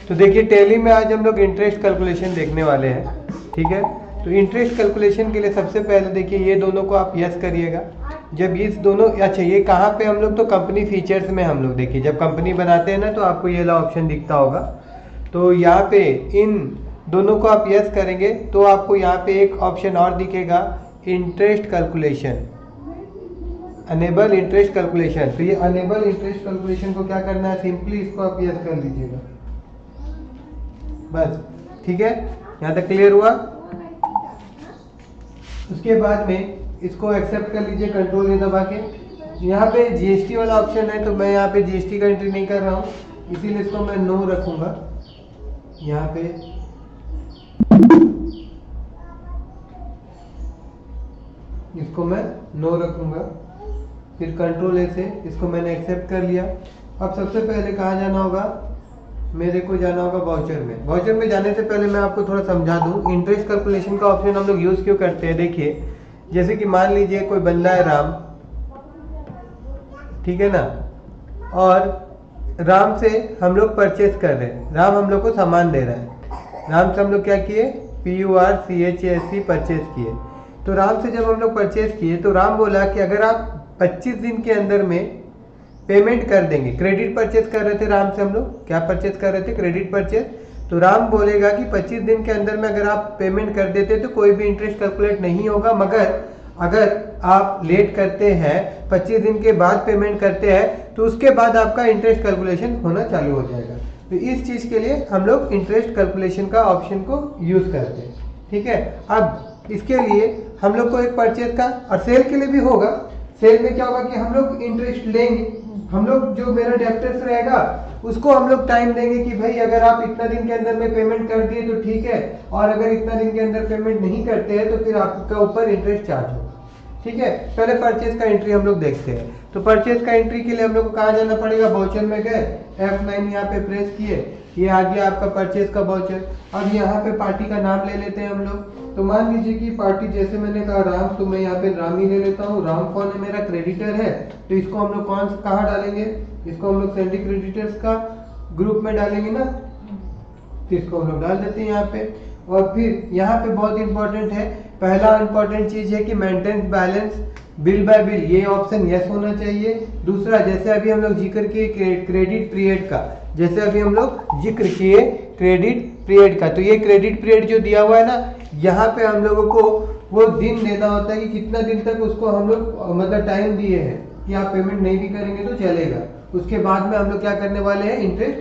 तो देखिए टैली में आज हम लोग इंटरेस्ट कैलकुलेशन देखने वाले हैं, ठीक है। तो इंटरेस्ट कैलकुलेशन के लिए सबसे पहले देखिए ये दोनों को आप यस करिएगा। जब इस दोनों, अच्छा ये कहाँ पे हम लोग, तो कंपनी फीचर्स में हम लोग देखिए जब कंपनी बनाते हैं ना तो आपको ये वाला ऑप्शन दिखता होगा। तो यहाँ पे इन दोनों को आप यस करेंगे तो आपको यहाँ पे एक ऑप्शन और दिखेगा, interest calculation, enable interest calculation. तो ये अनेबल इंटरेस्ट कैलकुलेशन को क्या करना है, सिंपली इसको आप यस कर लीजिएगा बस, ठीक है। यहाँ तक क्लियर हुआ। उसके बाद में इसको एक्सेप्ट कर लीजिए कंट्रोल ए दबा के। यहाँ पे जीएसटी वाला ऑप्शन है तो मैं यहाँ पे जीएसटी का एंट्री नहीं कर रहा हूँ, इसीलिए इसको मैं नो रखूंगा। यहाँ पे इसको मैं नो रखूंगा, फिर कंट्रोल ए से इसको मैंने एक्सेप्ट कर लिया। अब सबसे पहले कहाँ जाना होगा, मेरे को जाना होगा वाउचर में। वाउचर में जाने से पहले मैं आपको थोड़ा समझा दूं इंटरेस्ट कैलकुलेशन का ऑप्शन हम लोग यूज क्यों करते हैं। देखिए जैसे कि मान लीजिए कोई बंदा है राम, ठीक है ना, और राम से हम लोग परचेस कर रहे हैं, राम हम लोग को सामान दे रहा है, राम से हम लोग क्या किए, PURCHASE परचेस किए। तो राम से जब हम लोग परचेस किए तो राम बोला कि अगर आप 25 दिन के अंदर में पेमेंट कर देंगे, क्रेडिट परचेस कर रहे थे राम से हम लोग, क्या परचेस कर रहे थे, क्रेडिट परचेस। तो राम बोलेगा कि 25 दिन के अंदर में अगर आप पेमेंट कर देते तो कोई भी इंटरेस्ट कैलकुलेट नहीं होगा, मगर अगर आप लेट करते हैं, 25 दिन के बाद पेमेंट करते हैं, तो उसके बाद आपका इंटरेस्ट कैलकुलेशन होना चालू हो जाएगा। तो इस चीज के लिए हम लोग इंटरेस्ट कैलकुलेशन का ऑप्शन को यूज करते हैं, ठीक है। अब इसके लिए हम लोग को एक परचेज का, और सेल के लिए भी होगा। सेल में क्या होगा कि हम लोग इंटरेस्ट लेंगे, हम लोग जो मेरा डेप्टर्स रहेगा उसको हम लोग टाइम देंगे कि भाई अगर आप इतना दिन के अंदर में पेमेंट कर दिए तो ठीक है, और अगर इतना दिन के अंदर पेमेंट नहीं करते हैं तो फिर आपका ऊपर इंटरेस्ट चार्ज होगा, ठीक है। पहले परचेज का एंट्री हम लोग देखते हैं। तो परचेज का एंट्री के लिए हम लोग को कहाँ जाना पड़ेगा, वाउचर में गए, F9 यहाँ पे प्रेस किए, ये आ गया आपका परचेज का वाउचर। अब यहाँ पे पार्टी का नाम ले लेते हैं हम लोग। तो मान लीजिए कि पार्टी, जैसे मैंने कहा राम, तो मैं यहाँ पे राम ही ले लेता हूँ। राम कौन है, मेरा क्रेडिटर है, तो इसको हम लोग कहाँ डालेंगे, इसको हम लोग सेंडी क्रेडिटर्स का ग्रुप में डालेंगे ना, तो इसको हम लोग डाल देते हैं यहाँ पे। और फिर यहाँ पे बहुत इंपॉर्टेंट है, पहला इंपॉर्टेंट चीज है कि maintenance balance bill bye bill, ये ऑप्शन यस होना चाहिए। दूसरा, जैसे अभी हम लोग जिक्र किए क्रेडिट पीरियड का, जैसे अभी हम लोग जिक्र किए क्रेडिट पीरियड का, तो ये क्रेडिट पीरियड जो दिया हुआ है ना, यहाँ पे हम लोगों को वो दिन देना होता है कि कितना दिन तक उसको हम लोग मतलब टाइम दिए हैं कि आप पेमेंट नहीं भी करेंगे तो चलेगा। उसके बाद में हम लोग क्या करने वाले हैं, इंटरेस्ट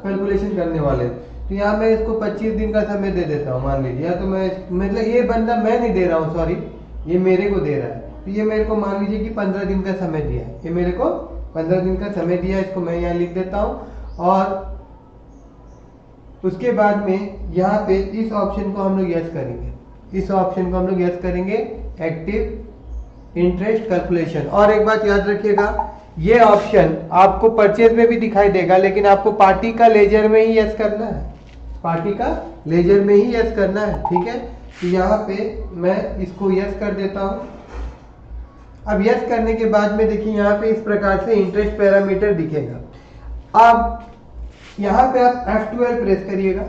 कैलकुलेशन करने वाले हैं। तो यहाँ मैं इसको 25 दिन का समय दे देता हूँ मान लीजिए, या तो मैं मतलब ये बंदा मैं नहीं दे रहा हूँ, सॉरी, ये मेरे को दे रहा है। तो ये मेरे को मान लीजिए कि 15 दिन का समय दिया है, ये मेरे को 15 दिन का समय दिया है, इसको मैं यहाँ लिख देता हूँ। और उसके बाद में यहाँ पे इस ऑप्शन को हम लोग यस करेंगे, इस ऑप्शन को हम लोग यस करेंगे, एक्टिव इंटरेस्ट कैलकुलेशन। और एक बात याद रखिएगा, ये ऑप्शन आपको परचेज में भी दिखाई देगा, लेकिन आपको पार्टी का लेजर में ही यस करना है, पार्टी का लेजर में ही यस करना है, ठीक है। तो यहाँ पे मैं इसको यस कर देता हूँ। अब यस करने के बाद में देखिए यहाँ पे इस प्रकार से इंटरेस्ट पैरामीटर दिखेगा। अब यहाँ पे आप F12 प्रेस करिएगा।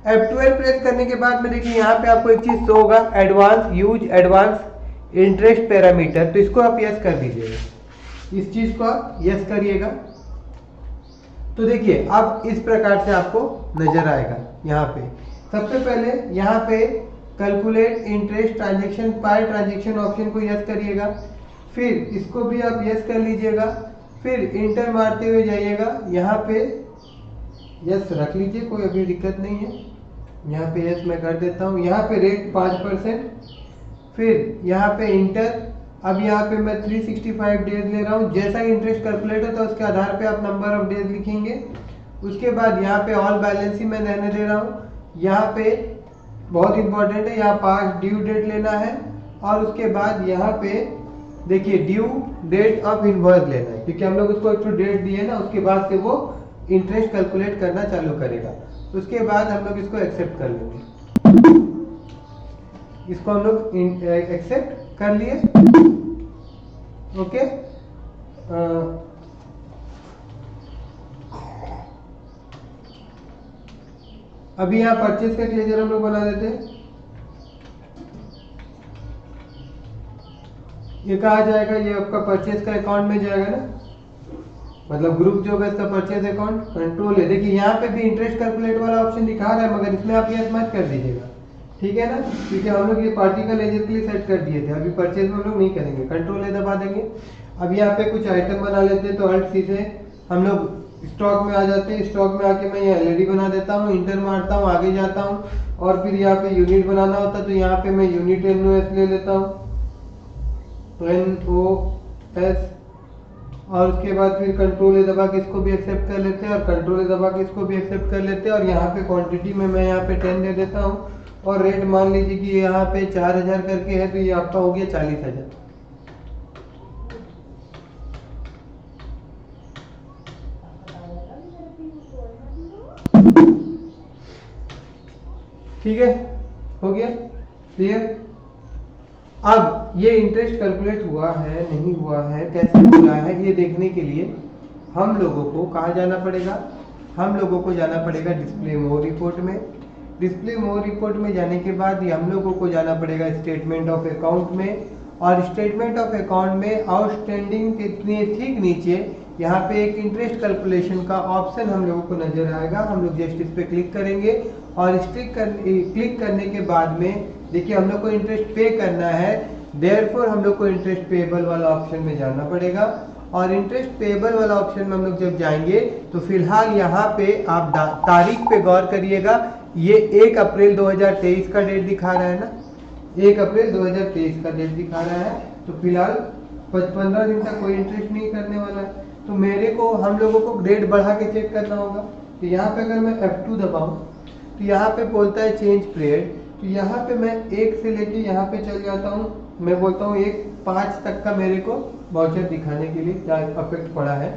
F12 प्रेस करने के बाद में देखिए यहाँ पे आपको एक चीज शो होगा, advance use advance interest parameter, तो इसको आप यस कर दीजिएगा, इस चीज को आप यस करिएगा। तो देखिए अब इस प्रकार से आपको नजर आएगा। यहाँ पे सबसे पहले यहाँ पे calculate interest transaction per transaction option को यस करिएगा, फिर इसको भी आप यस कर लीजिएगा, फिर इंटर मारते हुए जाइएगा, यहाँ पे यस रख लीजिए, कोई अभी दिक्कत नहीं है। यहाँ पे यस मैं कर देता हूँ, यहाँ पे रेट 5%, फिर यहाँ पे इंटर। अब यहाँ पे मैं 365 डेज ले रहा हूँ, जैसा ही इंटरेस्ट कैलकुलेट होता है उसके आधार पे आप नंबर ऑफ डेज लिखेंगे। उसके बाद यहाँ पे ऑल बैलेंस ही मैं रहने दे रहा हूँ। यहाँ पे बहुत इंपॉर्टेंट है, यहाँ पास ड्यू डेट लेना है, और उसके बाद यहाँ पे देखिए ड्यू डेट ऑफ इनवॉइस लेना है, क्योंकि हम लोग उसको एक तो डेट दिए ना, उसके बाद से वो इंटरेस्ट कैलकुलेट करना चालू करेगा। उसके बाद हम लोग इसको एक्सेप्ट कर लेंगे, इसको हम लोग एक्सेप्ट कर लिए, ओके। अभी यहाँ परचेज का लेजर हम लोग बना देते हैं। ये कहा जाएगा, ये आपका परचेज का अकाउंट में जाएगा ना, मतलब ग्रुप जो है इसका परचेज अकाउंट कंट्रोल है। देखिए यहाँ पे भी इंटरेस्ट कैलकुलेट वाला ऑप्शन दिखा रहा है, मगर इसमें आप यस मत कर दीजिएगा, ठीक है ना, क्योंकि हम लोग ये पार्टी का लेजर के लिए सेट कर दिए थे। अभी परचेज में हम लोग नहीं करेंगे, कंट्रोल ए दबा देंगे। अब यहाँ पे कुछ आइटम बना लेते हैं, तो अल्ट सी से हम लोग स्टॉक में आ जाते हैं। स्टॉक में आके मैं ये एलईडी बना देता हूँ, इंटर मारता हूँ, आगे जाता हूँ, और फिर यहाँ पे यूनिट बनाना होता है, तो यहाँ पे मैं यूनिट NOS ले लेता हूँ, NOS, और उसके बाद फिर कंट्रोल ए दबा के इसको भी एक्सेप्ट कर लेते हैं, और कंट्रोल ए दबा के इसको भी एक्सेप्ट कर लेते हैं। और यहाँ पे क्वांटिटी में मैं यहाँ पे 10 दे देता हूँ, और रेट मान लीजिए कि यहाँ पे 4000 करके है, तो ये आपका हो गया 40,000। ठीक है, हो गया क्लियर। अब ये इंटरेस्ट कैलकुलेट हुआ है नहीं हुआ है, कैसे हुआ है, ये देखने के लिए हम लोगों को कहाँ जाना पड़ेगा, हम लोगों को जाना पड़ेगा डिस्प्ले मोर रिपोर्ट में। डिस्प्ले मोर रिपोर्ट में जाने के बाद ये हम लोगों को जाना पड़ेगा स्टेटमेंट ऑफ अकाउंट में, और स्टेटमेंट ऑफ अकाउंट में आउटस्टैंडिंग के ठीक नीचे यहाँ पे एक इंटरेस्ट कैलकुलेशन का ऑप्शन हम लोगों को नजर आएगा। हम लोग जस्ट इस पे क्लिक करेंगे, और क्लिक करने के बाद में देखिए हम लोग को इंटरेस्ट पे करना है, देयरफॉर हम लोग को इंटरेस्ट पेएबल वाला ऑप्शन में जाना पड़ेगा। और इंटरेस्ट पेएबल वाला ऑप्शन में हम लोग जब जाएंगे तो फिलहाल यहाँ पे आप तारीख पे गौर करिएगा। ये 1 अप्रैल 2023 का डेट दिखा रहा है ना, 1 अप्रैल 2023 का डेट दिखा रहा है। तो फिलहाल 15 दिन तक कोई इंटरेस्ट नहीं करने वाला है। तो मेरे को हम लोगों को डेट बढ़ा के चेक करना होगा। तो यहाँ पे अगर मैं F2 दबाऊँ तो यहाँ पे बोलता है चेंज पीरियड, तो यहाँ पे मैं 1 से लेके यहाँ पे चल जाता हूँ। मैं बोलता हूँ 1-5 तक का मेरे को वाउचर दिखाने के लिए क्या इफेक्ट पड़ा है।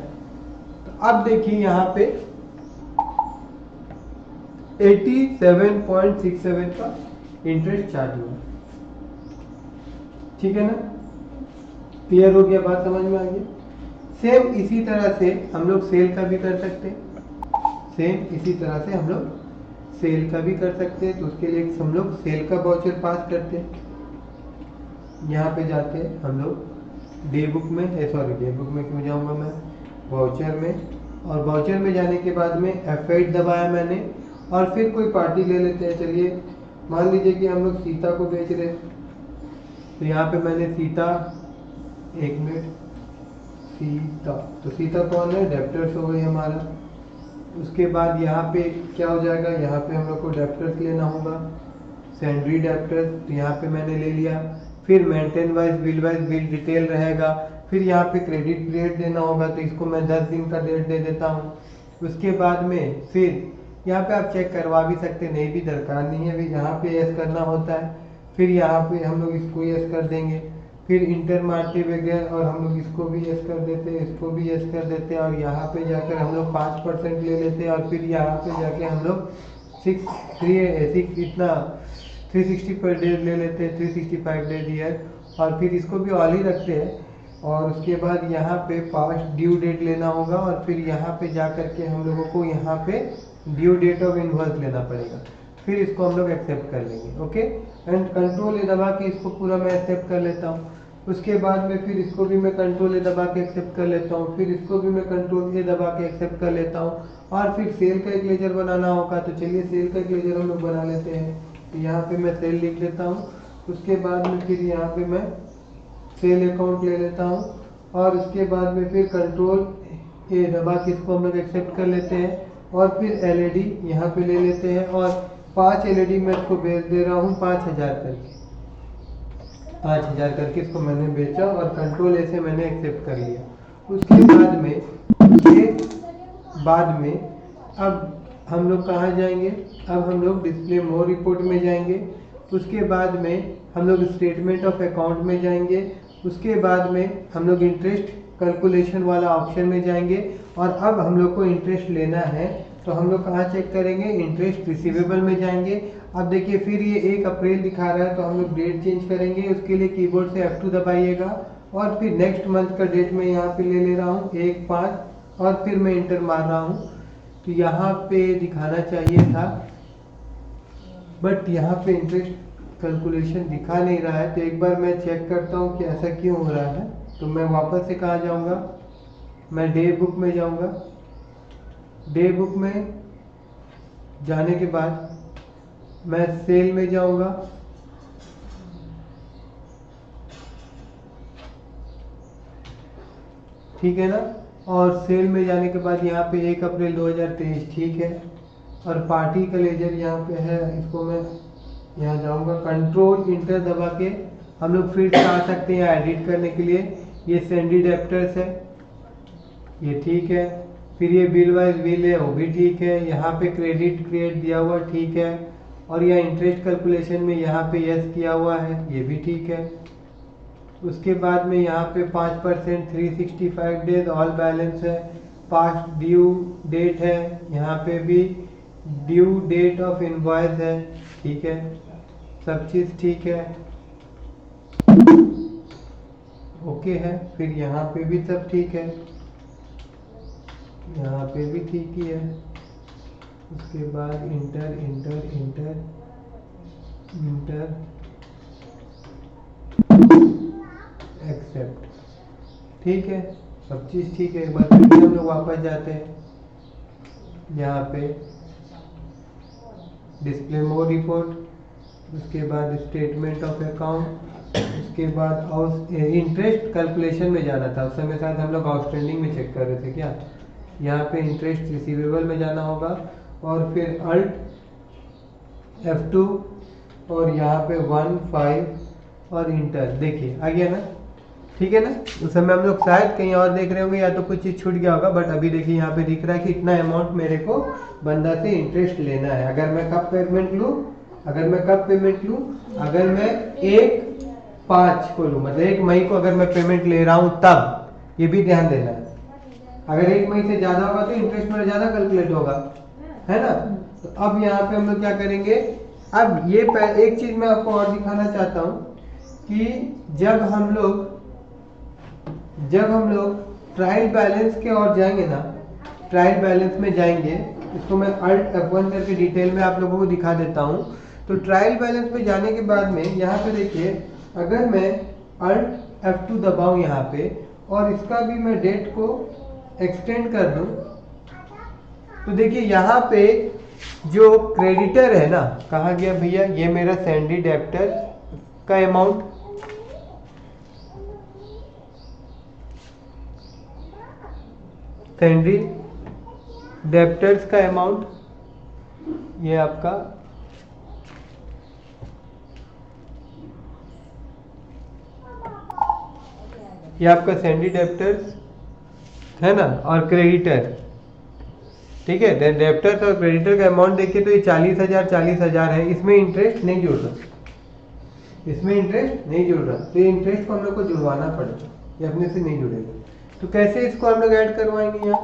तो अब देखिए यहाँ पे 87.67 का इंटरेस्ट चार्ज हुआ, ठीक है ना, क्लियर हो गया, बात समझ में आ गई। सेम इसी तरह से हम लोग सेल का भी कर सकते हैं, सेम इसी तरह से हम लोग सेल का भी कर सकते हैं। तो उसके लिए हम लोग सेल का वाउचर पास करते हैं, यहाँ पे जाते हैं हम लोग डे बुक में, डे बुक में क्यों जाऊँगा मैं, वाउचर में, और वाउचर में जाने के बाद में F8 दबाया मैंने, और फिर कोई पार्टी ले लेते हैं। चलिए मान लीजिए कि हम लोग सीता को बेच रहे हैं, तो यहाँ पे मैंने सीता, 1 मिनट, सीता, तो सीता कौन है, डेप्टर्स हो गई हमारा। उसके बाद यहाँ पे क्या हो जाएगा, यहाँ पे हम लोग को डेप्टर्स लेना होगा, सैंड्री डेप्टर्स, तो यहाँ पे मैंने ले लिया। फिर मेंटेन वाइज बिल डिटेल रहेगा। फिर यहाँ पे क्रेडिट पीरियड देना होगा, तो इसको मैं 10 दिन का डेट दे देता हूँ। उसके बाद में फिर यहाँ पे आप चेक करवा भी सकते, नहीं भी दरकार नहीं है, अभी यहाँ पे यस करना होता है। फिर यहाँ पे हम लोग इसको यस कर देंगे, फिर इंटर मारते हुए गए और हम लोग इसको भी यस कर देते हैं, इसको भी यस कर देते हैं, और यहाँ पे जाकर हम लोग 5% ले लेते हैं, और फिर यहाँ पे जाके हम लोग 360 पर डे ले लेते हैं, 365 डेज ईयर, और फिर इसको भी ऑल ही रखते हैं। और उसके बाद यहाँ पे पास्ट ड्यू डेट लेना होगा, और फिर यहाँ पे जा करके हम लोगों को यहाँ पे ड्यू डेट ऑफ इनवॉइस लेना पड़ेगा। फिर इसको हम लोग एक्सेप्ट कर लेंगे, ओके। एंड कंट्रोल ए दबा के इसको पूरा मैं एक्सेप्ट कर लेता हूँ। उसके बाद में फिर इसको भी मैं कंट्रोल ए दबा के एक्सेप्ट कर लेता हूँ, फिर इसको भी मैं कंट्रोल ए दबा के एक्सेप्ट कर लेता हूँ, और फिर सेल का एक लेजर बनाना होगा। तो चलिए सेल का एक लेजर हम लोग बना लेते हैं। तो यहाँ पे मैं सेल लिख लेता हूँ। उसके बाद में फिर यहाँ पे मैं सेल अकाउंट ले लेता हूँ, और उसके बाद में फिर कंट्रोल ए दबा के इसको हम लोग एक्सेप्ट कर लेते हैं, और फिर LED यहाँ पे ले लेते हैं, और 5 LED मैं इसको बेच दे रहा हूँ 5000 करके, 5000 करके इसको मैंने बेचा, और कंट्रोल ए से मैंने एक्सेप्ट कर लिया। उसके बाद में अब हम लोग कहाँ जाएंगे, अब हम लोग डिस्प्ले मोर रिपोर्ट में जाएंगे। उसके बाद में हम लोग स्टेटमेंट ऑफ अकाउंट में जाएंगे। उसके बाद में हम लोग इंटरेस्ट कैलकुलेशन वाला ऑप्शन में जाएंगे, और अब हम लोग को इंटरेस्ट लेना है, तो हम लोग कहाँ चेक करेंगे, इंटरेस्ट रिसीवेबल में जाएंगे। अब देखिए फिर ये 1 अप्रैल दिखा रहा है, तो हम लोग डेट चेंज करेंगे। उसके लिए कीबोर्ड से F2 दबाइएगा, और फिर नेक्स्ट मंथ का डेट मैं यहाँ पे ले रहा हूँ 1/5, और फिर मैं इंटर मार रहा हूँ। तो यहाँ पे दिखाना चाहिए था बट यहाँ पे इंटरेस्ट कैलकुलेशन दिखा नहीं रहा है, तो एक बार मैं चेक करता हूँ कि ऐसा क्यों हो रहा है। तो मैं वापस से कहाँ जाऊँगा, मैं डे बुक में जाऊँगा। डे बुक में जाने के बाद मैं सेल में जाऊँगा। ठीक है ना, और सेल में जाने के बाद यहाँ पे 1 अप्रैल 2023 ठीक है, और पार्टी का लेजर यहाँ पे है, इसको मैं यहाँ जाऊँगा, कंट्रोल इंटर दबा के हम लोग फिर से आ सकते हैं एडिट करने के लिए। ये सैंडी डेप्टर्स है, ये ठीक है। फिर ये बिल वाइज बिल है, वो भी ठीक है। यहाँ पे क्रेडिट क्रिएट दिया हुआ ठीक है, और यह इंटरेस्ट कैलकुलेशन में यहाँ पे यस किया हुआ है, ये भी ठीक है। उसके बाद में यहाँ पे 5% 365 डेज ऑल बैलेंस है, पास्ट ड्यू डेट है, यहाँ पे भी ड्यू डेट ऑफ इनवॉइस है, ठीक है, सब चीज़ ठीक है, ओके है। फिर यहाँ पे भी सब ठीक है, यहाँ पे भी ठीक ही है। उसके बाद enter enter enter enter accept, ठीक है, सब चीज़ ठीक है। एक बार फिर हम लोग वापस जाते हैं, यहाँ पे डिस्प्ले मोर रिपोर्ट, उसके बाद स्टेटमेंट ऑफ अकाउंट, उसके बाद इंटरेस्ट कैलकुलेशन में जाना था। उस समय शायद हम लोग आउटस्टैंडिंग में चेक कर रहे थे क्या, यहाँ पे इंटरेस्ट रिसीवेबल में जाना होगा, और फिर अल्ट F2 और यहाँ पे 1 5 और इंटर, देखिए आ गया ना, ठीक है ना। उस समय हम लोग शायद कहीं और देख रहे होंगे, या तो कुछ चीज़ छूट गया होगा, बट अभी देखिए यहाँ पे दिख रहा है कि इतना अमाउंट मेरे को बंदा से इंटरेस्ट लेना है। अगर मैं कब पेमेंट लूँ, अगर मैं 1/5 को लूँ, मतलब 1 मई को अगर मैं पेमेंट ले रहा हूँ तब, ये भी ध्यान देना है। अगर 1 मई से ज़्यादा होगा तो इंटरेस्ट मेरा ज़्यादा कैलकुलेट होगा, है ना। तो अब यहाँ पे हम लोग क्या करेंगे, अब ये एक चीज़ मैं आपको और दिखाना चाहता हूँ कि जब हम लोग ट्रायल बैलेंस के और जाएंगे ना, ट्रायल बैलेंस में जाएंगे, इसको मैं अल्ट F1 करके डिटेल में आप लोगों को दिखा देता हूँ। तो ट्रायल बैलेंस में जाने के बाद में यहाँ पे देखिए, अगर मैं अल्ट F2 दबाऊँ यहाँ पे, और इसका भी मैं डेट को एक्सटेंड कर दूँ, तो देखिए यहाँ पे जो क्रेडिटर है ना, कहाँ गया भैया, ये मेरा सैंडी डेप्टर का अमाउंट, सैंडी डेप्टर्स का अमाउंट, ये आपका सैंडी डेप्टर्स है ना, और क्रेडिटर, ठीक है। डेप्टर्स और क्रेडिटर का अमाउंट देखिए तो ये 40,000 है, इसमें इंटरेस्ट नहीं जुड़ रहा, इसमें इंटरेस्ट नहीं जुड़ रहा, तो ये इंटरेस्ट को हम लोग को जुड़वाना पड़ेगा, ये अपने से नहीं जुड़ेगा। तो कैसे इसको हम लोग ऐड करवाएंगे यहाँ,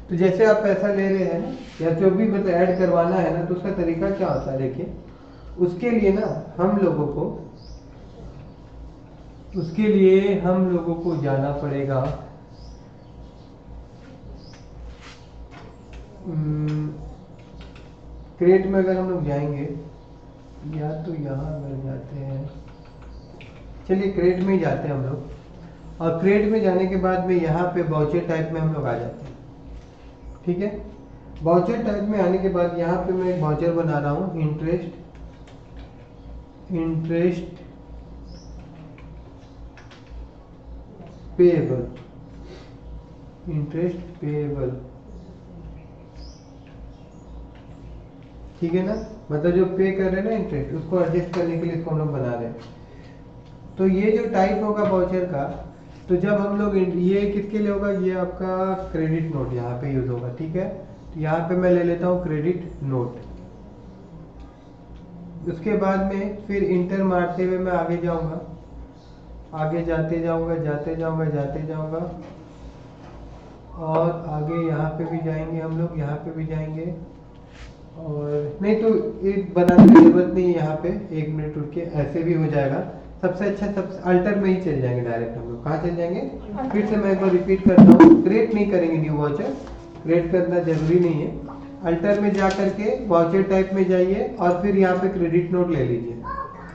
तो जैसे आप पैसा ले रहे हैं ना, या जो भी मतलब ऐड करवाना है ना, तो उसका तरीका क्या होता है, देखिए उसके लिए ना हम लोगों को जाना पड़ेगा क्रिएट में। अगर हम लोग जाएंगे, या तो यहाँ अगर जाते हैं, चलिए क्रिएट में ही जाते हैं हम लोग, और क्रिएट में जाने के बाद में यहाँ पे वाउचर टाइप में हम लोग आ जाते हैं, ठीक है। वाउचर टाइप में आने के बाद यहाँ पे मैं एक वाउचर बना रहा हूँ, इंटरेस्ट पेएबल, ठीक है ना, मतलब जो पे कर रहे हैं ना इंटरेस्ट, उसको एडजस्ट करने के लिए इसको हम लोग बना रहे हैं। तो ये जो टाइप होगा वाउचर का, तो जब हम लोग ये किसके लिए होगा, ये आपका क्रेडिट नोट यहाँ पे यूज होगा, ठीक है। तो यहाँ पे मैं ले लेता हूँ क्रेडिट नोट। उसके बाद में फिर इंटर मारते हुए मैं आगे जाऊँगा, आगे जाते जाऊँगा, और आगे यहाँ पे भी जाएंगे हम लोग, यहाँ पे भी जाएंगे, और नहीं तो एक बनाने की जरूरत नहीं है, यहाँ पे 1 मिनट रुक के ऐसे भी हो जाएगा। सबसे अच्छा सबसे अल्टर में ही चल जाएंगे डायरेक्ट हम लोग, कहाँ चल जाएंगे, फिर से मैं एक बार रिपीट करता हूँ, क्रिएट नहीं करेंगे न्यू वाउचर, क्रिएट करना जरूरी नहीं है। अल्टर में जा करके वाउचर टाइप में जाइए और फिर यहाँ पे क्रेडिट नोट ले लीजिए,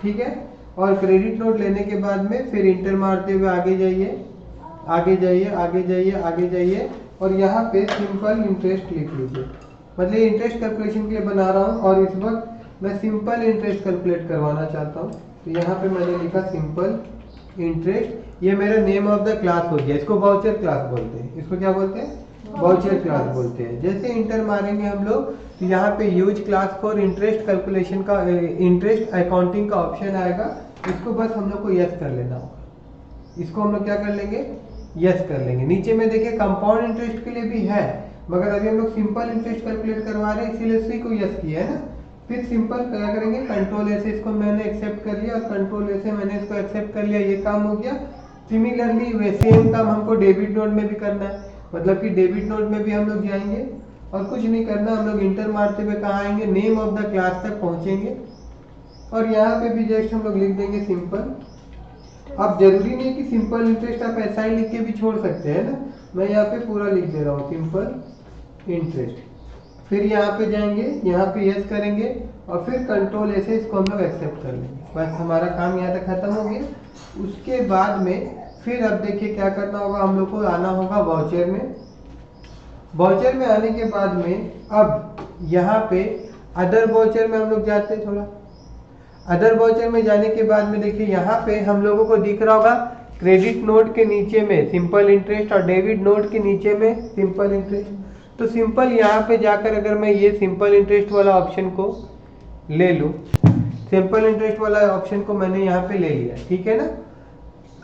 ठीक है। और क्रेडिट नोट लेने के बाद में फिर इंटर मारते हुए आगे जाइए, आगे जाइए, आगे जाइए, आगे जाइए और यहाँ पे सिंपल इंटरेस्ट लिख लीजिए। मतलब इंटरेस्ट कैलकुलेशन के लिए बना रहा हूँ और इस वक्त मैं सिंपल इंटरेस्ट कैलकुलेट करवाना चाहता हूँ। तो यहाँ पे मैंने लिखा सिंपल इंटरेस्ट, ये मेरा नेम ऑफ द क्लास हो गया। इसको वाउचर क्लास बोलते हैं। इसको क्या बोलते हैं? वाउचर क्लास बोलते हैं। जैसे इंटर मारेंगे हम लोग तो यहाँ पे use class for interest calculation का इंटरेस्ट अकाउंटिंग का ऑप्शन आएगा। इसको बस हम लोग को यस कर लेना होगा। इसको हम लोग क्या कर लेंगे? यस कर लेंगे। नीचे में देखिए कंपाउंड इंटरेस्ट के लिए भी है, मगर अभी हम लोग सिंपल इंटरेस्ट कैलकुलेट करवा रहे हैं, इसीलिए उसी को यस किया है ना। फिर सिंपल क्या करेंगे? कंट्रोल ए से इसको मैंने एक्सेप्ट कर लिया और कंट्रोल ए से मैंने इसको एक्सेप्ट कर लिया, ये काम हो गया। सिमिलरली वे सेम काम हमको डेबिट नोट में भी करना है। मतलब कि डेबिट नोट में भी हम लोग जाएंगे और कुछ नहीं करना, हम लोग इंटर मारते हुए कहाँ आएंगे? नेम ऑफ द क्लास तक पहुंचेंगे और यहाँ पे भी जस्ट हम लोग लिख देंगे सिंपल। अब जरूरी नहीं कि सिंपल इंटरेस्ट आप ऐसा ही लिख के भी छोड़ सकते हैं ना। मैं यहाँ पे पूरा लिख दे रहा हूँ सिंपल इंटरेस्ट। फिर यहाँ पे जाएंगे, यहाँ पे यस करेंगे और फिर कंट्रोल ऐसे इसको हम लोग एक्सेप्ट कर लेंगे। बस हमारा काम यहाँ तक खत्म हो गया। उसके बाद में फिर अब देखिए क्या करना होगा, हम लोग को आना होगा वाउचर में। वाउचर में आने के बाद में अब यहाँ पे अदर वाउचर में हम लोग जाते हैं। थोड़ा अदर वाउचर में जाने के बाद में देखिए यहाँ पे हम लोगों को दिख रहा होगा क्रेडिट नोट के नीचे में सिंपल इंटरेस्ट और डेबिट नोट के नीचे में सिंपल इंटरेस्ट। तो सिंपल यहाँ पे जाकर अगर मैं ये सिंपल इंटरेस्ट वाला ऑप्शन को ले लूँ, सिंपल इंटरेस्ट वाला ऑप्शन को मैंने यहाँ पे ले लिया, ठीक है ना।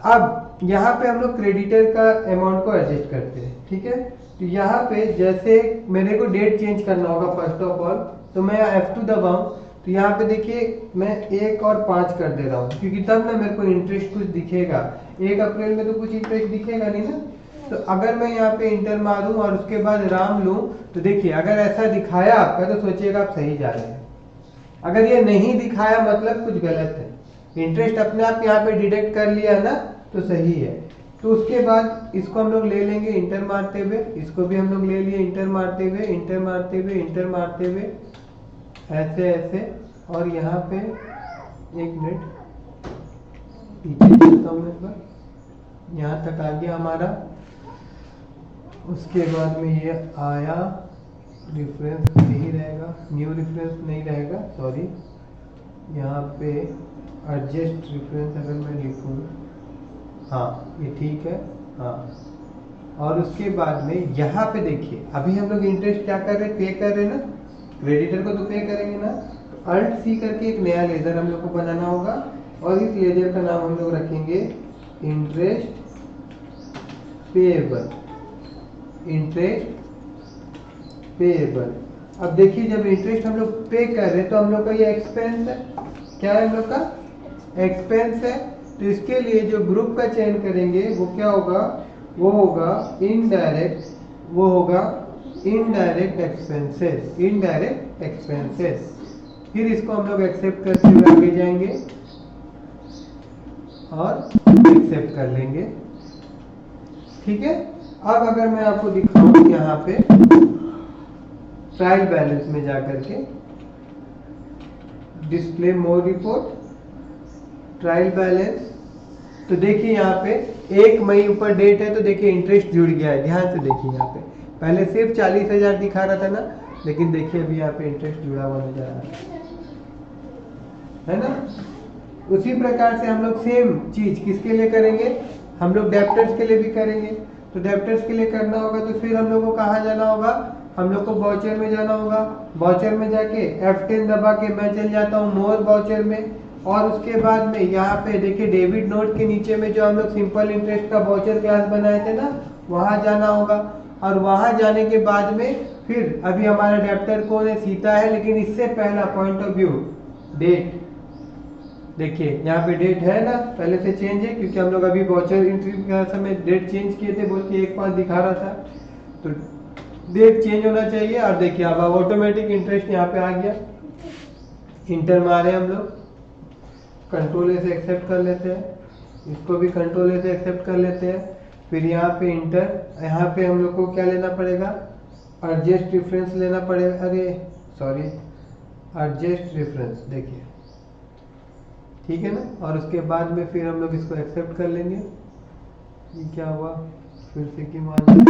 अब यहाँ पे हम लोग क्रेडिटर का अमाउंट को एडजस्ट करते हैं, ठीक है। तो यहाँ पे जैसे मेरे को डेट चेंज करना होगा फर्स्ट ऑफ ऑल, तो मैं F2 दबाऊं तो यहाँ पे देखिए मैं 1 और 5 कर दे रहा हूँ, क्योंकि तब ना मेरे को इंटरेस्ट कुछ दिखेगा। 1 अप्रैल में तो कुछ इंटरेस्ट दिखेगा नहीं ना। तो अगर मैं यहाँ पे इंटर मारूं और उसके बाद राम लूं तो देखिए अगर ऐसा दिखाया आपका तो सोचिएगा आप सही जा रहे हैं। अगर ये नहीं दिखाया मतलब कुछ गलत है। इंटरेस्ट अपने आप यहाँ पे डिडक्ट कर लिया ना तो सही है। तो उसके बाद इसको हम लोग ले लेंगे इंटर मारते हुए, इसको भी हम लोग ले लिए इंटर मारते हुए, इंटर मारते हुए, इंटर मारते हुए, ऐसे ऐसे। और यहाँ पे 1 मिनट पीछे चलता हूँ मैं एक बार, यहाँ तक आ गया हमारा। उसके बाद में ये आया, रेफरेंस यही रहेगा, न्यू रेफरेंस नहीं रहेगा, सॉरी। यहाँ पे एडजस्ट रेफरेंस अगर मैं लिखूँ, हाँ ये ठीक है, हाँ। और उसके बाद में यहाँ पे देखिए अभी हम लोग इंटरेस्ट क्या कर रहे हैं? पे कर रहे हैं ना, क्रेडिटर को तो पे करेंगे ना। तो अल्ट सी करके एक नया लेजर हम लोग को बनाना होगा और इस लेजर का नाम हम लोग रखेंगे इंटरेस्ट पेएबल, इंटरेस्ट पेएबल। अब देखिए जब इंटरेस्ट हम लोग पे कर रहे हैं तो हम लोग का ये एक्सपेंस है। क्या है हम लोग का? एक्सपेंस है। तो इसके लिए जो ग्रुप का चयन करेंगे वो क्या होगा? वो होगा इनडायरेक्ट, वो होगा इनडायरेक्ट एक्सपेंसेस, इनडायरेक्ट एक्सपेंसेस। फिर इसको हम लोग एक्सेप्ट करते हुए आगे जाएंगे और एक्सेप्ट कर लेंगे, ठीक है। अब अगर मैं आपको दिखाऊं यहाँ पे ट्रायल बैलेंस में जाकर के डिस्प्ले मोर रिपोर्ट, ट्रायल बैलेंस, तो देखिए यहाँ पे 1 मई ऊपर डेट है तो देखिए इंटरेस्ट जुड़ गया है। ध्यान से देखिए यहाँ पे पहले सिर्फ 40,000 दिखा रहा था ना, लेकिन देखिए अभी यहाँ पे इंटरेस्ट जुड़ा हुआ नजर आ रहा है ना। उसी प्रकार से हम लोग सेम चीज किसके लिए करेंगे? हम लोग डेप्टर्स के लिए भी करेंगे। तो डेप्टर्स के लिए करना होगा तो फिर हम लोग को कहाँ जाना होगा? हम लोग को वाउचर में जाना होगा। वाउचर में जाके F10 दबा के मैं चल जाता हूँ मोर वाउचर में। और उसके बाद में यहाँ पे देखिए डेबिट नोट के नीचे में जो हम लोग सिंपल इंटरेस्ट का वाउचर क्लास बनाए थे ना, वहाँ जाना होगा। और वहाँ जाने के बाद में फिर अभी हमारा डेप्टर कौन है? सीता है। लेकिन इससे पहला पॉइंट ऑफ व्यू डेट, देखिए यहाँ पे डेट है ना, पहले से चेंज है क्योंकि हम लोग अभी वाउचर एंट्री के समय डेट चेंज किए थे, बोल के 1/5 दिखा रहा था, तो डेट चेंज होना चाहिए। और देखिए अब ऑटोमेटिक इंटरेस्ट यहाँ पे आ गया। इंटर मारे हम लोग, कंट्रोल ए से एक्सेप्ट कर लेते हैं, इसको भी कंट्रोल ए से एक्सेप्ट कर लेते हैं। फिर यहाँ पे इंटर, यहाँ पे हम लोग को क्या लेना पड़ेगा? एडजस्ट रेफरेंस लेना पड़ेगा, अरे सॉरी, एडजस्ट रेफरेंस, देखिए ठीक है ना। और उसके बाद में फिर हम लोग इसको एक्सेप्ट कर लेंगे। ये क्या हुआ फिर से कि मान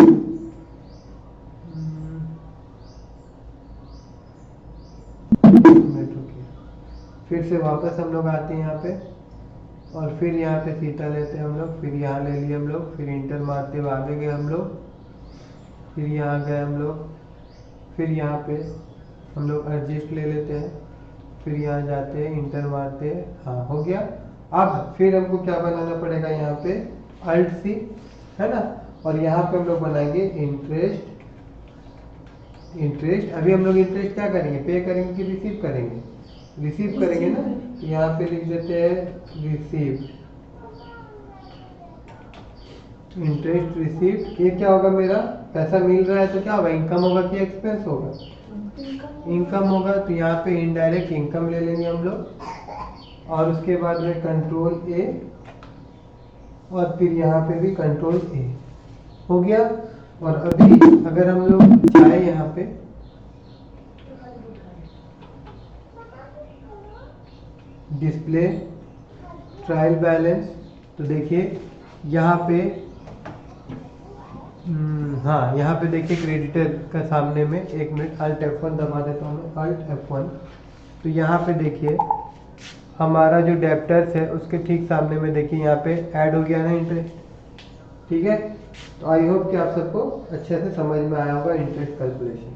फिर से वापस हम लोग आते हैं यहाँ पे, और फिर यहाँ पे थीटा लेते हैं हम लोग, फिर यहाँ ले लिए हम लोग, फिर इंटर मारते हुए आगे गए हम लोग, फिर यहाँ गए हम लोग, फिर यहाँ पे हम लोग एडजस्ट ले लेते हैं, फिर यहाँ जाते हैं इंटर मारते हैं, हाँ हो गया। अब फिर हमको क्या बनाना पड़ेगा यहाँ पे, अल्ट सी, है ना। और यहाँ पे हम लोग बनाएंगे इंटरेस्ट। इंटरेस्ट अभी हम लोग इंटरेस्ट क्या करेंगे, पे करेंगे कि रिसीव करेंगे, रिसीव करेंगे ना। यहाँ पे लिख देते हैं रिसीव, इंटरेस्ट रिसीव। ये क्या होगा, मेरा पैसा मिल रहा है तो क्या होगा, इनकम होगा कि एक्सपेंस होगा, इनकम होगा। तो यहाँ पे इनडायरेक्ट इनकम ले लेंगे हम लोग, और उसके बाद में कंट्रोल ए, और फिर यहाँ पे भी कंट्रोल ए, हो गया। और अभी अगर हम लोग जाए यहाँ पे डिस्प्ले ट्रायल बैलेंस, तो देखिए यहाँ पे हाँ यहाँ पे देखिए क्रेडिटर का सामने में, एक मिनट अल्ट F1 दबा देता हूँ मैं, अल्ट F1। तो यहाँ पे देखिए हमारा जो डेप्टर्स है उसके ठीक सामने में देखिए यहाँ पे ऐड हो गया ना इंटरेस्ट, ठीक है। तो आई होप कि आप सबको अच्छे से समझ में आया होगा इंटरेस्ट कैलकुलेशन।